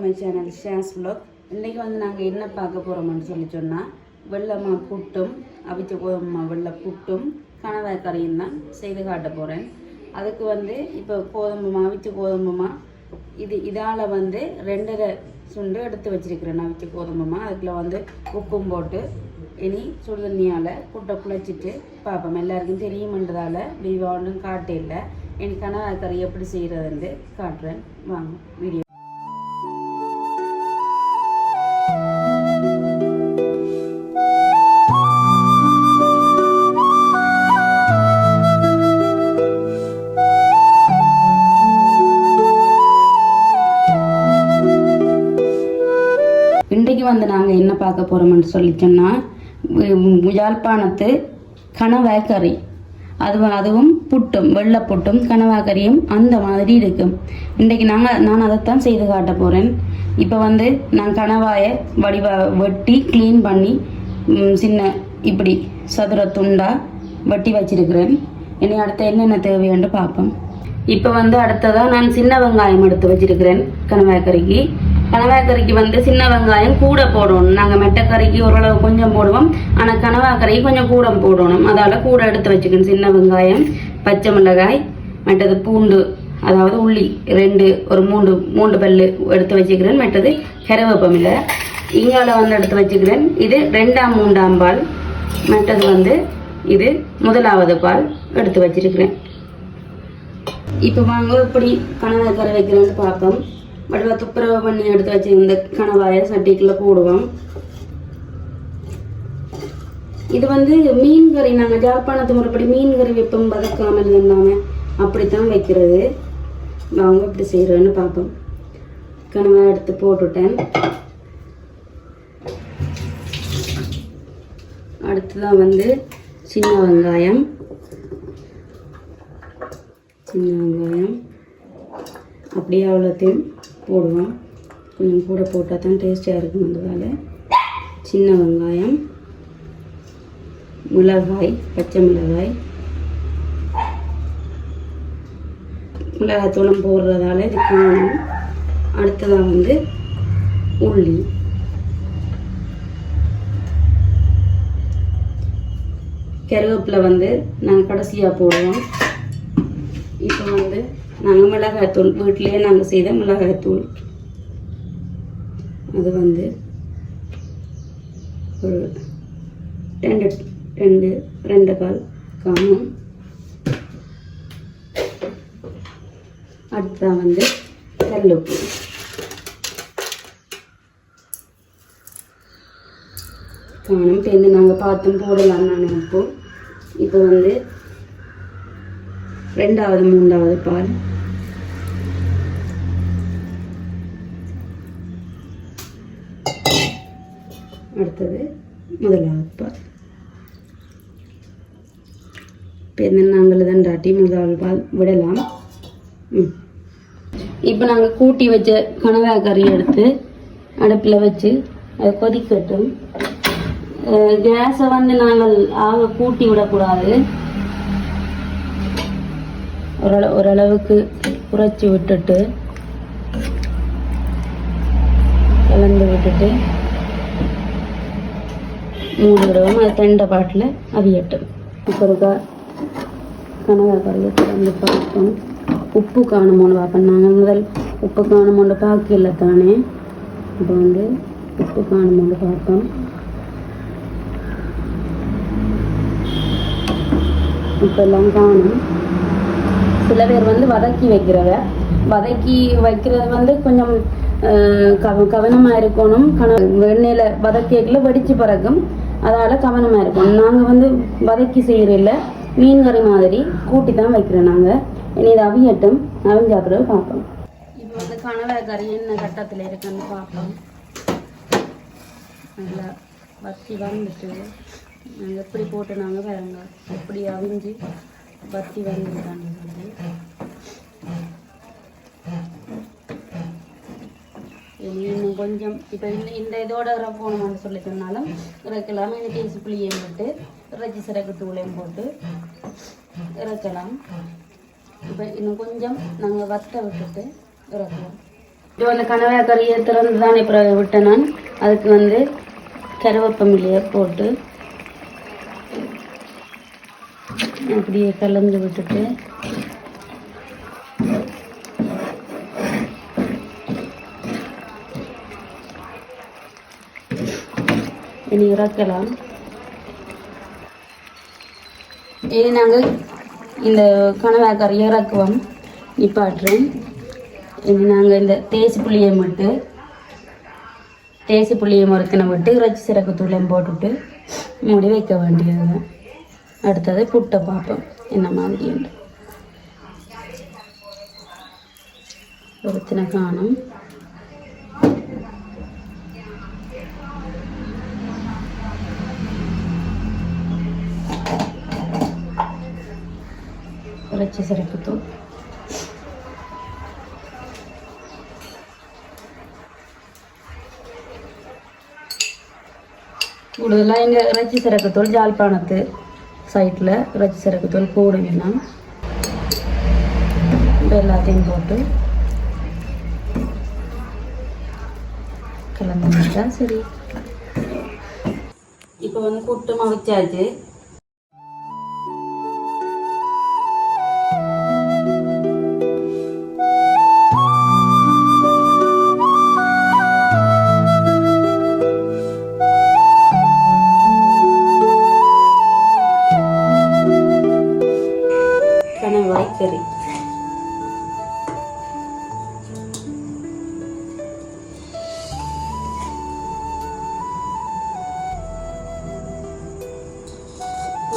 My channel shares vlog. இன்றைக்கி வந்து நாங்கள் என்ன பார்க்க போகிறோம்னு சொன்னால் வெள்ளை புட்டும் அவிச்ச கோதுமை வெள்ளை புட்டும் கணவாய் கறியும் தான் செய்து காட்ட போகிறேன். அதுக்கு வந்து இப்போ கோதுமை அவிச்ச கோதுமை இதால் வந்து 2.5 சுண்டு எடுத்து வச்சிருக்கிறேன். அவிச்ச கோதுமை அதுக்குள்ள வந்து உப்பும் போட்டு இனி சுடுதண்ணியால் புட்டை குழைச்சிட்டு பார்ப்போம். எல்லாருக்கும் தெரியுமென்றதால வீவா ஒன்றும் காட்டே இல்லை. இனி கணவாய் கறி எப்படி செய்கிறதுன்னு காட்டுறேன். வாங்க வீடியோ. இன்றைக்கு வந்து நாங்கள் என்ன பார்க்க போகிறோம்னு சொன்னால் யாழ்ப்பாணத்து கணவாய் கறி, அதுவும் புட்டும் வெள்ளை புட்டும் கணவாய் கறியும் அந்த மாதிரி இருக்கும். இன்றைக்கு நான் அதைத்தான் செய்து காட்ட போகிறேன். இப்போ வந்து நான் கணவாயை வெட்டி க்ளீன் பண்ணி சின்ன இப்படி சதுர துண்டாக வெட்டி வச்சிருக்கிறேன். இனி அடுத்த என்னென்ன தேவைன்னு பார்ப்போம். இப்போ வந்து அடுத்ததாக நான் சின்ன வெங்காயம் எடுத்து வச்சிருக்கிறேன். கணவாய் கறிக்கு வந்து சின்ன வெங்காயம் கூட போடணும். நாங்கள் மெட்டக்கறிக்கு ஓரளவு கொஞ்சம் போடுவோம், ஆனால் கணவாய் கறிக்கு கொஞ்சம் கூட போடணும். அதால் கூட எடுத்து வச்சுக்கணும். சின்ன வெங்காயம், பச்சை மிளகாய், மற்றது பூண்டு, அதாவது உள்ளி 3 பல்லு எடுத்து வச்சுக்கிறேன். மற்றது கருவேப்பமில்லை இங்கால வந்து எடுத்து வச்சுக்கிறேன். இது 2ஆம் 3ஆம் பால், மற்றது வந்து இது 1வது பால் எடுத்து வச்சிருக்கிறேன். இப்போ வாங்க இப்படி கணவாய் கறி வைக்கிறேன்னு பார்ப்போம். வடிவா துப்புரவு பண்ணி எடுத்து வச்சு இந்த கணவாயை சட்டிக்குள்ள போடுவோம். இது வந்து மீன் கறி, நாங்கள் யாழ்ப்பாணத்து முறைப்படி மீன் கறி வைப்போம், வதக்காமல் இருந்தாமல் அப்படித்தான் வைக்கிறது. அவங்க இப்படி செய்கிறேன்னு பார்ப்போம். கணவாய் எடுத்து போட்டுட்டேன். அடுத்ததான் வந்து சின்ன வெங்காயம் அப்படியே அவ்வளோத்தையும் போடுவோம். கொஞ்சம் கூட போட்டால் தான் டேஸ்டியாக இருக்குன்றதால சின்ன வெங்காயம், மிளகாய், பச்சை மிளகாய்த்தூளும் போடுறதால இது காணும். அடுத்ததாக வந்து உள்ளி, கருவேப்பிலை வந்து நாங்கள் கடைசியாக போடுவோம். இப்போ வந்து நாங்கள் மிளகாய்த்தூள் வீட்டிலேயே நாங்கள் செய்த மிளகாய்த்தூள், அது வந்து ஒரு 2 கால் காணும். அடுத்ததான் வந்து கல்லுப்பு, காணும். இப்போ நாங்கள் பார்த்தும் போடலாம் நான் நினைப்போம். இப்போ வந்து 2வது 3வது பால், அடுத்தது 1வது பால். இப்போ நாங்கள் தாண்டி 1வது பால் விடலாம். இப்போ நாங்கள் கூட்டி வச்ச கணவாய் கறி எடுத்து அடுப்பில் வச்சு அதை கொதிக்கட்டும். கேஸை வந்து நாங்கள் கூட்டி விடக்கூடாது, ஓரளவுக்கு குறைச்சி விட்டுட்டு கலந்து விட்டுட்டு மூடி விடுவோம். அது தண்ட பாட்டில் அவியட்டும். இப்போ இருக்கா கணவாய் கறியை கலந்து பார்ப்போம். உப்பு காணுமோன்னு பார்ப்போம். நாங்கள் முதல் உப்பு காணுமோன்னு பார்க்கல தானே. இப்போ வந்து உப்பு காணுமோன்னு பார்ப்போம். இப்போ எல்லாம் காணும். சில பேர் வந்து வதக்கி வைக்கிறது வந்து கொஞ்சம் கவனமாக இருக்கணும். வெண்ணெயில் வதக்கியில் வெடிச்சு பறக்கும், அதால் கவனமாக இருக்கணும். நாங்கள் வந்து வதக்கி செய்கிறதில்ல, மீன் கறி மாதிரி கூட்டி தான் வைக்கிறோம் நாங்கள். இனி இது அவியட்டும், அவிஞ்ச பிறகு பார்ப்போம். இப்போ வந்து கணவாய் கறி என்ன கட்டத்தில் இருக்குன்னு பார்ப்போம். நல்லா வத்தி வந்துட்டு நாங்கள் எப்படி போட்டு நாங்கள் வேறங்க எப்படி அவிஞ்சு வத்தி வந்துட்டாங்க. இன்னும் கொஞ்சம் இப்போ இந்த இதோட போகணும்னு சொல்லி சொன்னாலும் இறக்கலாம். எனக்கு தேசி புளியையும் போட்டு இறைச்சி சிறகு தூளையும் போட்டு இறக்கலாம். இப்போ இன்னும் கொஞ்சம் நாங்கள் வத்த விட்டுட்டு இறக்கலாம். இது வந்து கனவாய் கறியை திறந்து தான் இப்போ விட்டேன் நான். அதுக்கு வந்து கருவேப்பமில்லையை போட்டு அப்படியே கலந்து விட்டுட்டு இனி இறக்கலாம். இனி நாங்கள் இந்த கனவாய் கறி இறக்குவோம் நிப்பாட்டுறேன். இனி நாங்கள் இந்த தேசி புளியை மறுத்தின விட்டு இறைச்சி சிறக்கு தூளையும் போட்டுட்டு மூடி வைக்க வேண்டியது. அடுத்தது புட்டை பார்ப்போம் என்ன மாதிரி என்று. ஒருத்தின காணும். இறைச்சி சிறப்பு தூள் கூடுதலாக எங்கள் இறைச்சி சிறக்கத்தூள் ஜாழ்ப்பாணத்து சைட்டில் இறைச்சி சிறக்கத்தூள் போடுவீங்கன்னா எல்லாத்தையும் போட்டு கலந்து விட்டா சரி. இப்போ வந்து கூட்டமாக வச்சாச்சு. கனவாய் கறி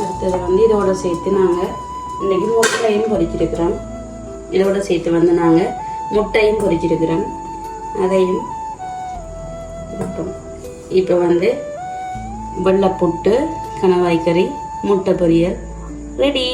அடுத்தது வந்து இதோட சேர்த்து நாங்கள் இன்றைக்கி முட்டையும் பொரிச்சிருக்கிறோம். இதோட சேர்த்து வந்து நாங்கள் முட்டையும் பொரிச்சிருக்கிறோம். அதையும் இப்போ வந்து வெள்ளை புட்டு கனவாய் கறி முட்டை பொரியல் ரெடி.